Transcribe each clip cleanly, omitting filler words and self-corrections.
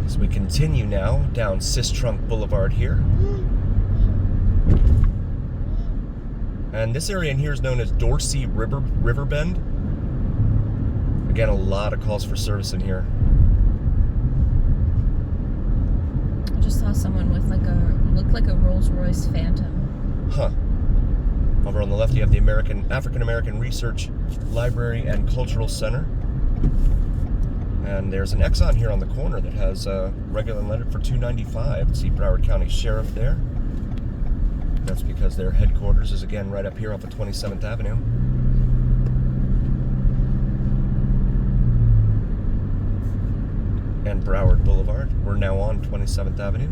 So we continue now down Sistrunk Boulevard here. And this area in here is known as Dorsey River Bend. Again, a lot of calls for service in here. I just saw someone with looked like a Rolls Royce Phantom. Huh. Over on the left, you have the African American Research Library and Cultural Center. And there's an Exxon here on the corner that has regular and leaded for $2.95. See Broward County Sheriff there. That's because their headquarters is again right up here off of 27th Avenue. And Broward Boulevard. We're now on 27th Avenue.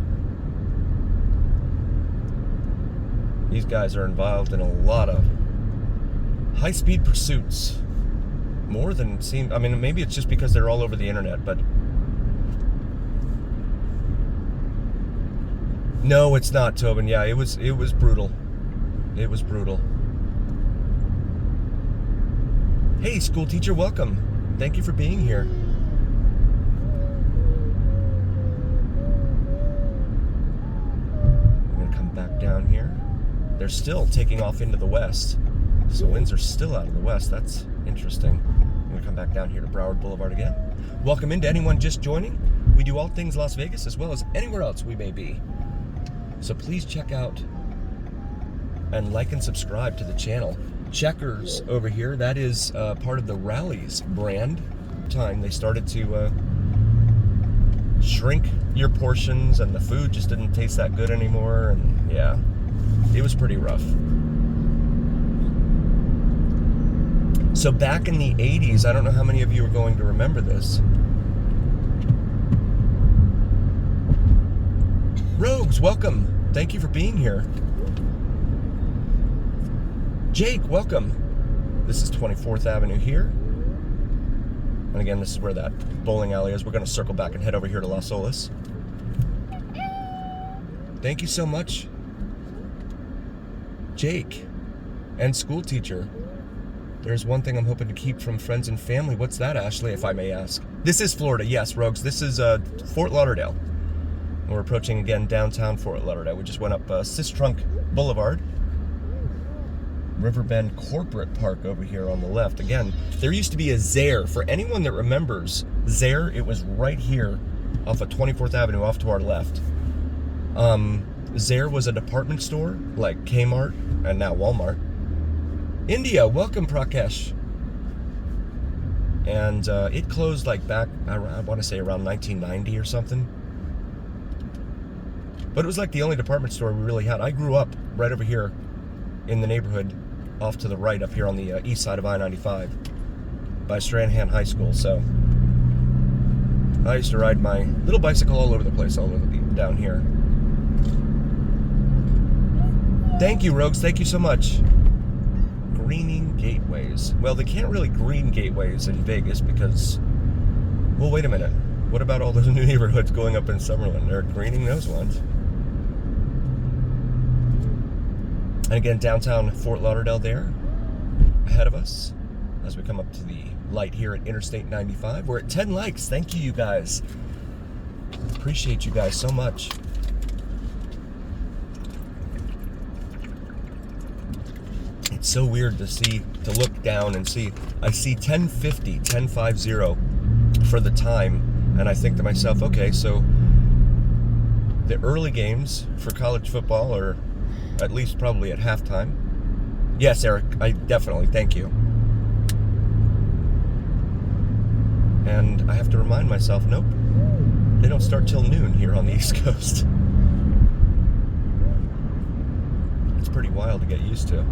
These guys are involved in a lot of high-speed pursuits. More than seem. I mean, maybe it's just because they're all over the internet, but no, it's not, Tobin. Yeah, it was brutal. It was brutal. Hey, school teacher, welcome. Thank you for being here. I'm gonna come back down here. They're still taking off into the west, so winds are still out of the west. That's interesting. I'm going to come back down here to Broward Boulevard again. Welcome in to anyone just joining. We do all things Las Vegas as well as anywhere else we may be. So please check out and like and subscribe to the channel. Checkers over here, that is part of the Rallies brand. They started to shrink your portions, and the food just didn't taste that good anymore. And yeah, it was pretty rough. So back in the 80s, I don't know how many of you are going to remember this. Rogues, welcome. Thank you for being here. Jake, welcome. This is 24th Avenue here. And again, this is where that bowling alley is. We're going to circle back and head over here to Las Olas. Thank you so much, Jake, and school teacher. There's one thing I'm hoping to keep from friends and family. What's that, Ashley, if I may ask? This is Florida, yes, Rogues. This is Fort Lauderdale. We're approaching, again, downtown Fort Lauderdale. We just went up Sistrunk Boulevard. Riverbend Corporate Park over here on the left. Again, there used to be a Zare. For anyone that remembers Zare, it was right here off of 24th Avenue off to our left. Zare was a department store like Kmart and now Walmart. India, welcome, Prakesh. And it closed like back, I want to say around 1990 or something. But it was like the only department store we really had. I grew up right over here in the neighborhood off to the right up here on the east side of I-95 by Stranahan High School. So I used to ride my little bicycle all over the place, all over the down here. Thank you, Rogues. Thank you so much. Greening gateways. Well, they can't really green gateways in Vegas because, well, wait a minute. What about all those new neighborhoods going up in Summerlin? They're greening those ones. And again, downtown Fort Lauderdale there, ahead of us, as we come up to the light here at Interstate 95. We're at 10 likes. Thank you, you guys. Appreciate you guys so much. It's so weird to look down and see. I see 1050 for the time, and I think to myself, okay, so the early games for college football are at least probably at halftime. Yes, Eric, I definitely, thank you. And I have to remind myself, nope, they don't start till noon here on the East Coast. It's pretty wild to get used to.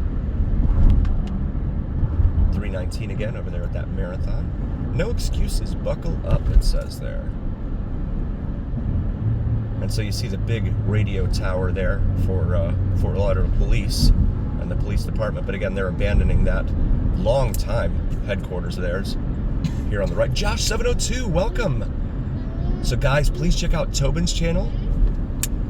319 again over there at that marathon. No excuses, buckle up, it says there. And so you see the big radio tower there for Fort Lauderdale Police and the police department. But again, they're abandoning that long-time headquarters of theirs here on the right. Josh 702, welcome. So guys, please check out Tobin's channel.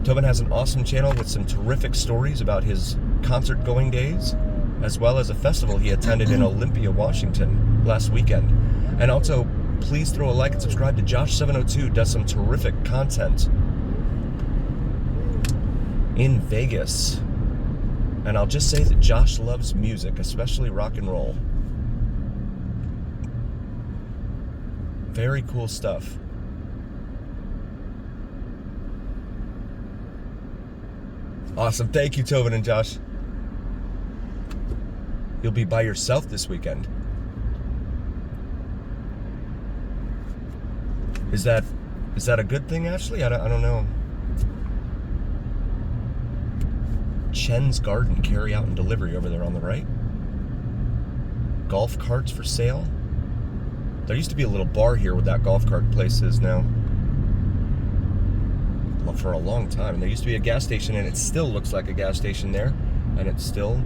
Tobin has an awesome channel with some terrific stories about his concert-going days, as well as a festival he attended in Olympia, Washington last weekend. And also please throw a like and subscribe to Josh702. Does some terrific content in Vegas. And I'll just say that Josh loves music, especially rock and roll. Very cool stuff. Awesome. Thank you, Tobin and Josh. You'll be by yourself this weekend. Is that a good thing, Ashley? I don't know. Chen's Garden, carry out and delivery over there on the right. Golf carts for sale. There used to be a little bar here where that golf cart place is now. For a long time. There used to be a gas station, and it still looks like a gas station there, and it's still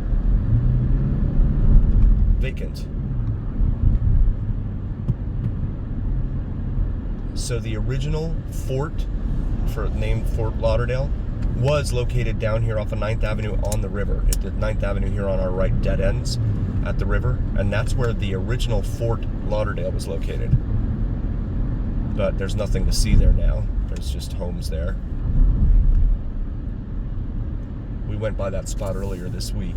vacant. So the original fort, named Fort Lauderdale, was located down here off of 9th Avenue on the river. It did 9th Avenue here on our right, dead ends at the river, and that's where the original Fort Lauderdale was located. But there's nothing to see there now. There's just homes there. We went by that spot earlier this week.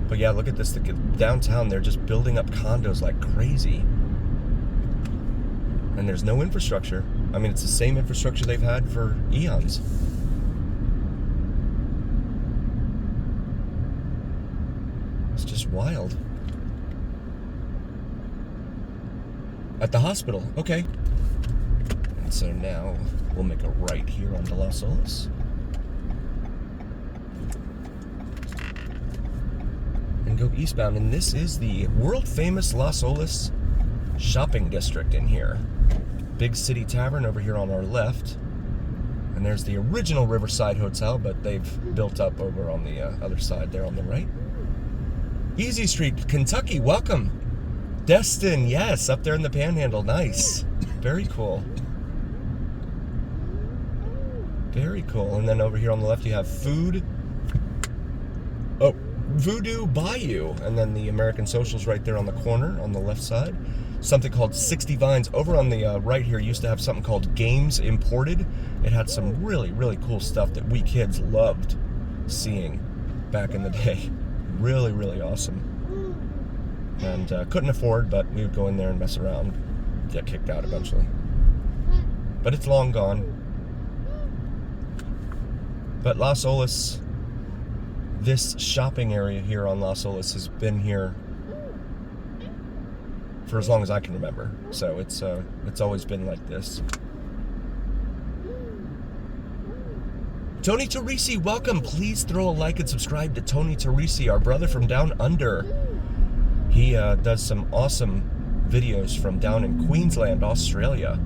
But yeah, look at this. Downtown, they're just building up condos like crazy. And there's no infrastructure. I mean, it's the same infrastructure they've had for eons. It's just wild. At the hospital, okay. And so now we'll make a right here onto Las Olas. And go eastbound. And this is the world famous Las Olas shopping district in here. Big City Tavern over here on our left. And there's the original Riverside Hotel, but they've built up over on the other side there on the right. Easy Street, Kentucky, welcome. Destin, yes, up there in the Panhandle. Nice. Very cool. Very cool. And then over here on the left you have food. Oh, Voodoo Bayou. And then the American Social's right there on the corner on the left side. Something called 60 Vines. Over on the right here used to have something called Games Imported. It had some really, really cool stuff that we kids loved seeing back in the day. Really, really awesome. And couldn't afford, but we would go in there and mess around, get kicked out eventually. But it's long gone. But Las Olas, this shopping area here on Las Olas has been here for as long as I can remember. So it's always been like this. Tony Teresi, welcome. Please throw a like and subscribe to Tony Teresi, our brother from down under. He does some awesome videos from down in Queensland, Australia.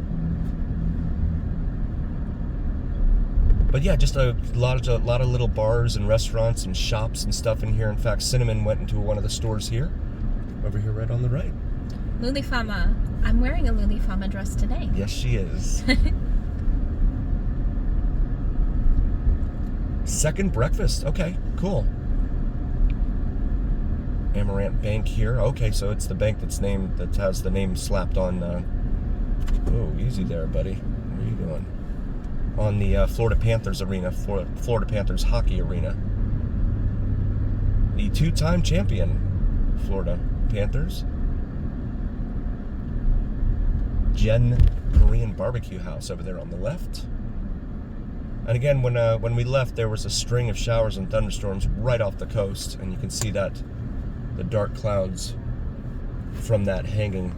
But yeah, just a lot of little bars and restaurants and shops and stuff in here. In fact, Cinnamon went into one of the stores here, over here right on the right. Lulifama. I'm wearing a Lulifama dress today. Yes, she is. Second breakfast. Okay, cool. Amaranth Bank here. Okay, so it's the bank that has the name slapped on. Oh, easy there, buddy. Where are you going? On the Florida Panthers arena, Florida Panthers hockey arena. The two-time champion, Florida Panthers. Jen Korean Barbecue House over there on the left. And again, when we left, there was a string of showers and thunderstorms right off the coast, and you can see that the dark clouds from that hanging